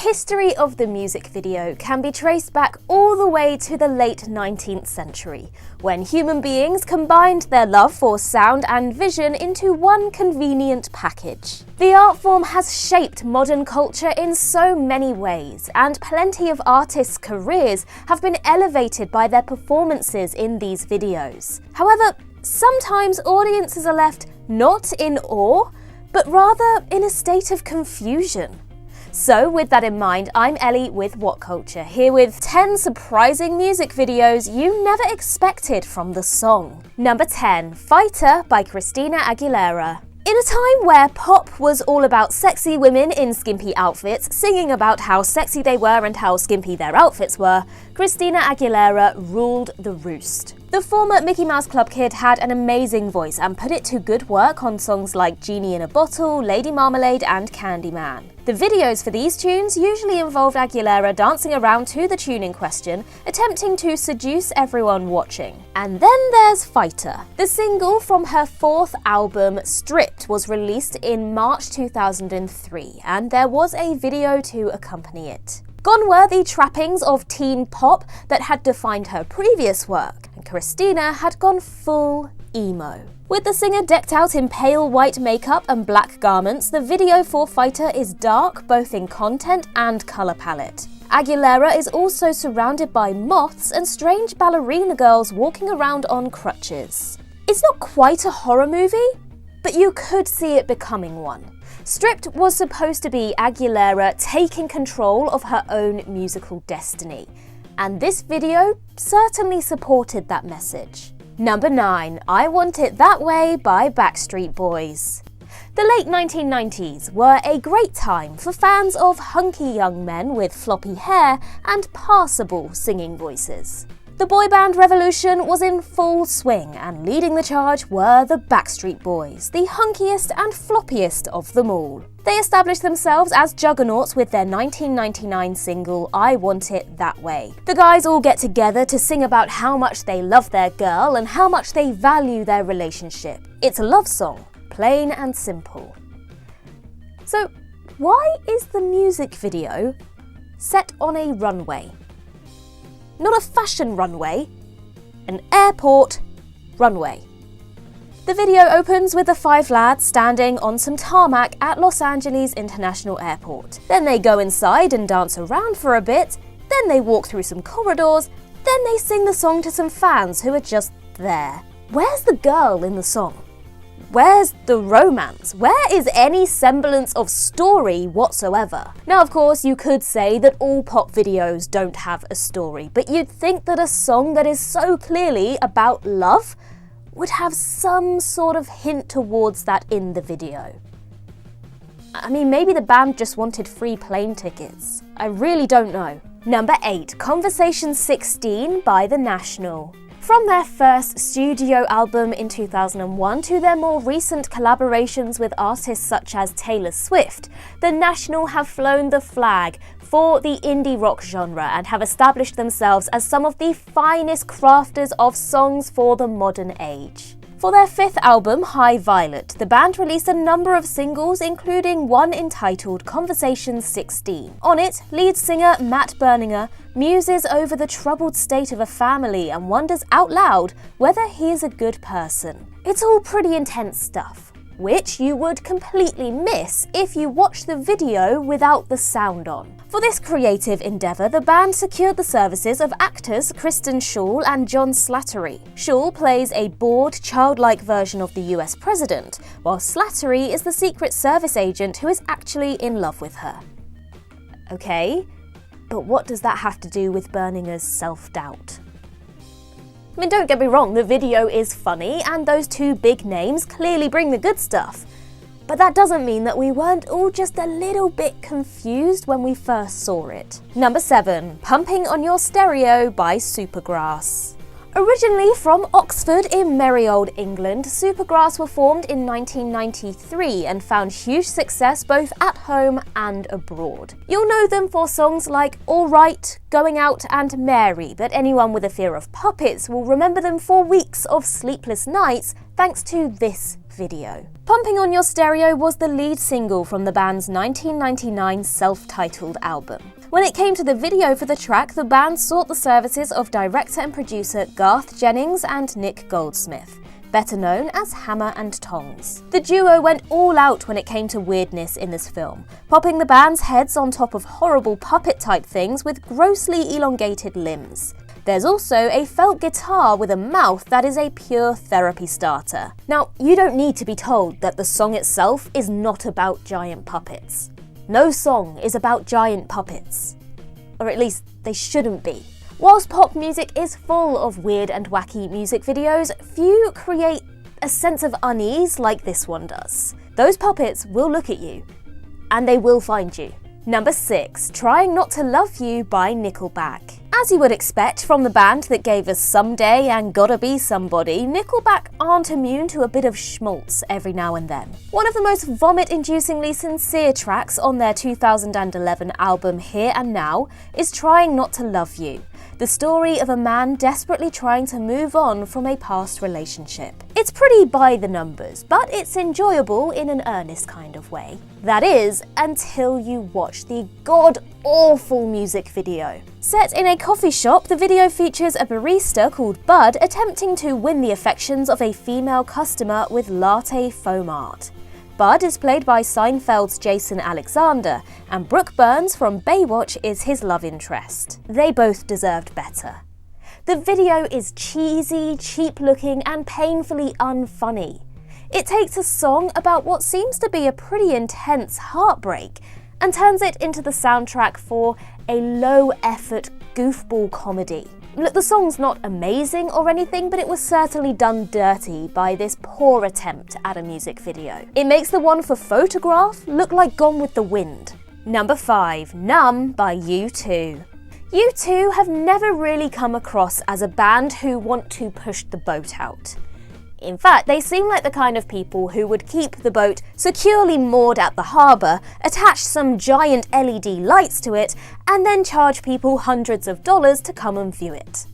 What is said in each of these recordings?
history of the music video can be traced back all the way to the late 19th century, when human beings combined their love for sound and vision into one convenient package. The art form has shaped modern culture in so many ways, and plenty of artists' careers have been elevated by their performances in these videos. However, sometimes audiences are left not in awe, but rather in a state of confusion. So with that in mind, I'm Ellie with What Culture, here with 10 surprising music videos you never expected from the song. Number 10, Fighter by Christina Aguilera. In a time where pop was all about sexy women in skimpy outfits, singing about how sexy they were and how skimpy their outfits were, Christina Aguilera ruled the roost. The former Mickey Mouse Club kid had an amazing voice and put it to good work on songs like Genie in a Bottle, Lady Marmalade and Candyman. The videos for these tunes usually involved Aguilera dancing around to the tune in question, attempting to seduce everyone watching. And then there's Fighter. The single from her fourth album, Stripped, was released in March 2003, and there was a video to accompany it. Gone were the trappings of teen pop that had defined her previous work, and Christina had gone full emo. With the singer decked out in pale white makeup and black garments, the video for Fighter is dark both in content and colour palette. Aguilera is also surrounded by moths and strange ballerina girls walking around on crutches. It's not quite a horror movie, but you could see it becoming one. Stripped was supposed to be Aguilera taking control of her own musical destiny, and this video certainly supported that message. Number 9, I Want It That Way by Backstreet Boys. The late 1990s were a great time for fans of hunky young men with floppy hair and passable singing voices. The boy band revolution was in full swing, and leading the charge were the Backstreet Boys, the hunkiest and floppiest of them all. They established themselves as juggernauts with their 1999 single, I Want It That Way. The guys all get together to sing about how much they love their girl and how much they value their relationship. It's a love song, plain and simple. So, why is the music video set on a runway? Not a fashion runway, an airport runway. The video opens with the 5 lads standing on some tarmac at Los Angeles International Airport. Then they go inside and dance around for a bit, then they walk through some corridors, then they sing the song to some fans who are just there. Where's the girl in the song? Where's the romance? Where is any semblance of story whatsoever? Now, of course, you could say that all pop videos don't have a story, but you'd think that a song that is so clearly about love would have some sort of hint towards that in the video. I mean, maybe the band just wanted free plane tickets. I really don't know. Number 8, Conversation 16 by The National. From their first studio album in 2001 to their more recent collaborations with artists such as Taylor Swift, The National have flown the flag for the indie rock genre and have established themselves as some of the finest crafters of songs for the modern age. For their 5th album, High Violet, the band released a number of singles, including one entitled Conversation 16. On it, lead singer Matt Berninger muses over the troubled state of a family and wonders out loud whether he is a good person. It's all pretty intense stuff, which you would completely miss if you watch the video without the sound on. For this creative endeavour, the band secured the services of actors Kristen Schaal and John Slattery. Schaal plays a bored, childlike version of the US president, while Slattery is the Secret Service agent who is actually in love with her. Okay, but what does that have to do with Berninger's self-doubt? I mean, don't get me wrong, the video is funny, and those 2 big names clearly bring the good stuff. But that doesn't mean that we weren't all just a little bit confused when we first saw it. Number 7, Pumping on Your Stereo by Supergrass. Originally from Oxford in merry old England, Supergrass were formed in 1993 and found huge success both at home and abroad. You'll know them for songs like All Right, Going Out and Mary, but anyone with a fear of puppets will remember them for weeks of sleepless nights thanks to this video. Pumping on Your Stereo was the lead single from the band's 1999 self-titled album. When it came to the video for the track, the band sought the services of director and producer Garth Jennings and Nick Goldsmith, better known as Hammer and Tongs. The duo went all out when it came to weirdness in this film, popping the band's heads on top of horrible puppet-type things with grossly elongated limbs. There's also a felt guitar with a mouth that is a pure therapy starter. Now, you don't need to be told that the song itself is not about giant puppets. No song is about giant puppets. Or at least, they shouldn't be. Whilst pop music is full of weird and wacky music videos, few create a sense of unease like this one does. Those puppets will look at you, and they will find you. Number 6, Trying Not to Love You by Nickelback. As you would expect from the band that gave us Someday and Gotta Be Somebody, Nickelback aren't immune to a bit of schmaltz every now and then. One of the most vomit-inducingly sincere tracks on their 2011 album Here and Now is Trying Not to Love You, the story of a man desperately trying to move on from a past relationship. It's pretty by the numbers, but it's enjoyable in an earnest kind of way. That is, until you watch the god-awful music video. Set in a coffee shop, the video features a barista called Bud attempting to win the affections of a female customer with latte foam art. Bud is played by Seinfeld's Jason Alexander, and Brooke Burns from Baywatch is his love interest. They both deserved better. The video is cheesy, cheap-looking, and painfully unfunny. It takes a song about what seems to be a pretty intense heartbreak and turns it into the soundtrack for a low-effort goofball comedy. Look, the song's not amazing or anything, but it was certainly done dirty by this poor attempt at a music video. It makes the one for Photograph look like Gone with the Wind. Number 5, NUMB by U2. U2 have never really come across as a band who want to push the boat out. In fact, they seem like the kind of people who would keep the boat securely moored at the harbour, attach some giant LED lights to it, and then charge people hundreds of dollars to come and view it.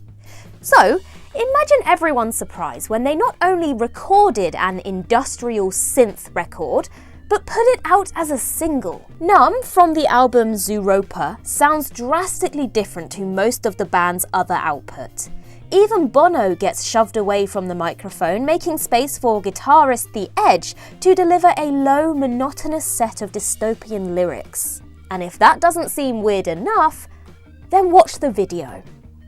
So, imagine everyone's surprise when they not only recorded an industrial synth record, but put it out as a single. NUMB from the album Zooropa sounds drastically different to most of the band's other output. Even Bono gets shoved away from the microphone, making space for guitarist The Edge to deliver a low, monotonous set of dystopian lyrics. And if that doesn't seem weird enough, then watch the video.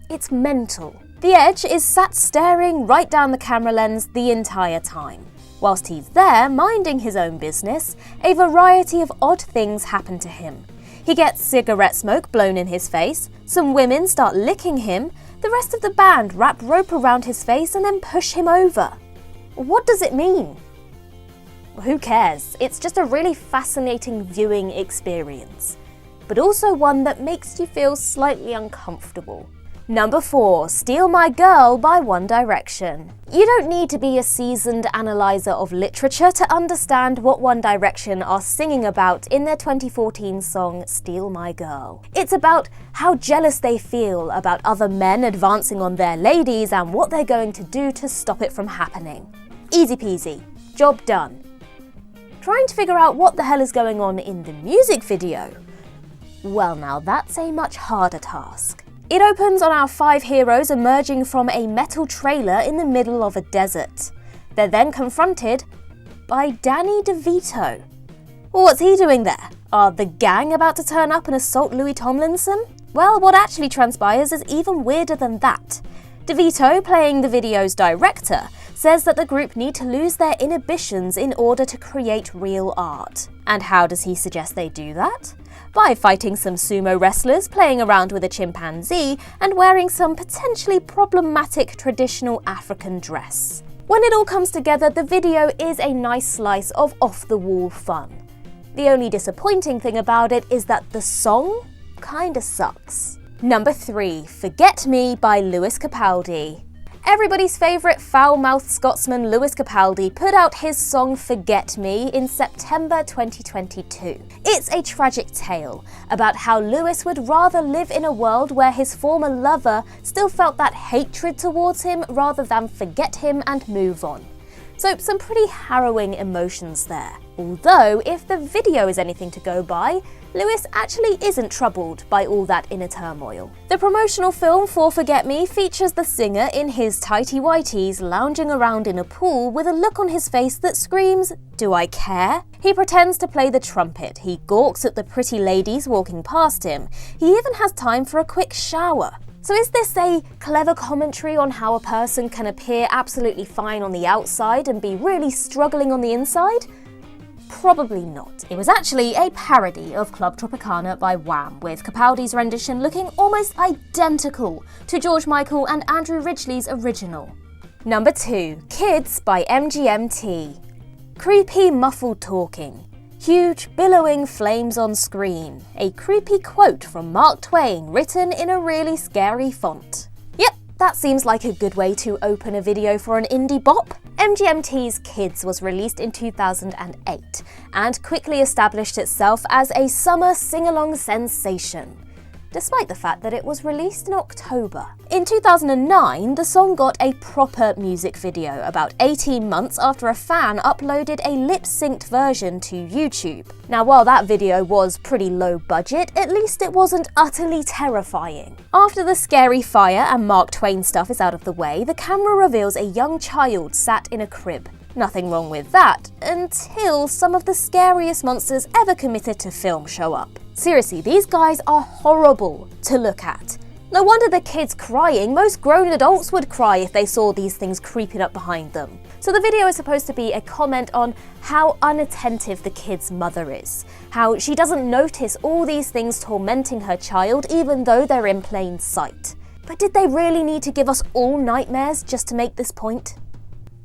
It's mental. The Edge is sat staring right down the camera lens the entire time. Whilst he's there, minding his own business, a variety of odd things happen to him. He gets cigarette smoke blown in his face, some women start licking him, the rest of the band wrap rope around his face and then push him over. What does it mean? Who cares? It's just a really fascinating viewing experience, but also one that makes you feel slightly uncomfortable. Number 4, Steal My Girl by One Direction. You don't need to be a seasoned analyzer of literature to understand what One Direction are singing about in their 2014 song Steal My Girl. It's about how jealous they feel about other men advancing on their ladies and what they're going to do to stop it from happening. Easy peasy, job done. Trying to figure out what the hell is going on in the music video? Well, now that's a much harder task. It opens on our 5 heroes emerging from a metal trailer in the middle of a desert. They're then confronted by Danny DeVito. What's he doing there? Are the gang about to turn up and assault Louis Tomlinson? Well, what actually transpires is even weirder than that. DeVito, playing the video's director, says that the group need to lose their inhibitions in order to create real art. And how does he suggest they do that? By fighting some sumo wrestlers, playing around with a chimpanzee, and wearing some potentially problematic traditional African dress. When it all comes together, the video is a nice slice of off-the-wall fun. The only disappointing thing about it is that the song kinda sucks. Number 3, Forget Me by Lewis Capaldi. Everybody's favourite foul-mouthed Scotsman Lewis Capaldi put out his song Forget Me in September 2022. It's a tragic tale about how Lewis would rather live in a world where his former lover still felt that hatred towards him rather than forget him and move on. So some pretty harrowing emotions there. Although, if the video is anything to go by, Lewis actually isn't troubled by all that inner turmoil. The promotional film for Forget Me features the singer in his tighty-whities lounging around in a pool with a look on his face that screams, "Do I care?" He pretends to play the trumpet, he gawks at the pretty ladies walking past him, he even has time for a quick shower. So is this a clever commentary on how a person can appear absolutely fine on the outside and be really struggling on the inside? Probably not. It was actually a parody of Club Tropicana by Wham, with Capaldi's rendition looking almost identical to George Michael and Andrew Ridgeley's original. Number 2. Kids by MGMT. Creepy muffled talking. Huge billowing flames on screen. A creepy quote from Mark Twain written in a really scary font. Yep, that seems like a good way to open a video for an indie bop. MGMT's Kids was released in 2008 and quickly established itself as a summer sing-along sensation, despite the fact that it was released in October. In 2009, the song got a proper music video about 18 months after a fan uploaded a lip-synced version to YouTube. Now, while that video was pretty low budget, at least it wasn't utterly terrifying. After the scary fire and Mark Twain stuff is out of the way, the camera reveals a young child sat in a crib. Nothing wrong with that, until some of the scariest monsters ever committed to film show up. Seriously, these guys are horrible to look at. No wonder the kids crying. Most grown adults would cry if they saw these things creeping up behind them. So the video is supposed to be a comment on how unattentive the kid's mother is, how she doesn't notice all these things tormenting her child even though they're in plain sight. But did they really need to give us all nightmares just to make this point?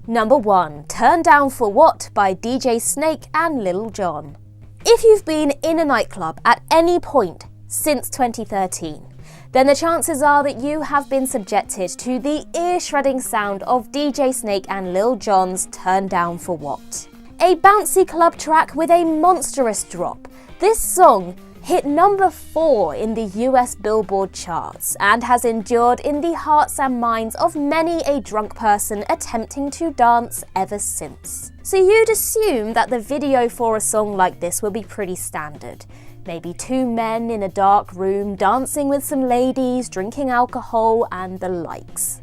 Number 1. Turn Down for What by DJ Snake and Lil Jon. If you've been in a nightclub at any point since 2013, then the chances are that you have been subjected to the ear-shredding sound of DJ Snake and Lil Jon's Turn Down for What. A bouncy club track with a monstrous drop, this song hit number 4 in the US Billboard charts and has endured in the hearts and minds of many a drunk person attempting to dance ever since. So you'd assume that the video for a song like this would be pretty standard. Maybe 2 men in a dark room dancing with some ladies, drinking alcohol and the likes.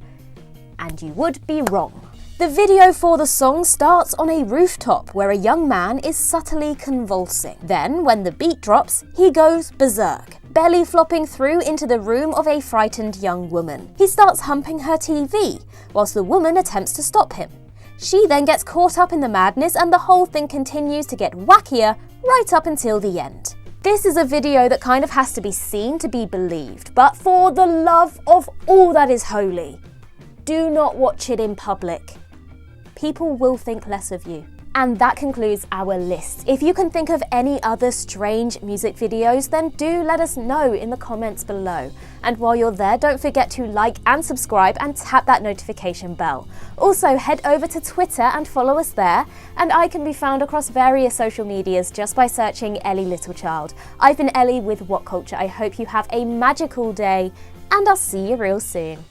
And you would be wrong. The video for the song starts on a rooftop where a young man is subtly convulsing. Then, when the beat drops, he goes berserk, belly flopping through into the room of a frightened young woman. He starts humping her TV, whilst the woman attempts to stop him. She then gets caught up in the madness and the whole thing continues to get wackier right up until the end. This is a video that kind of has to be seen to be believed, but for the love of all that is holy, do not watch it in public. People will think less of you. And that concludes our list. If you can think of any other strange music videos, then do let us know in the comments below. And while you're there, don't forget to like and subscribe and tap that notification bell. Also, head over to Twitter and follow us there. And I can be found across various social medias just by searching Ellie Littlechild. I've been Ellie with What Culture. I hope you have a magical day, and I'll see you real soon.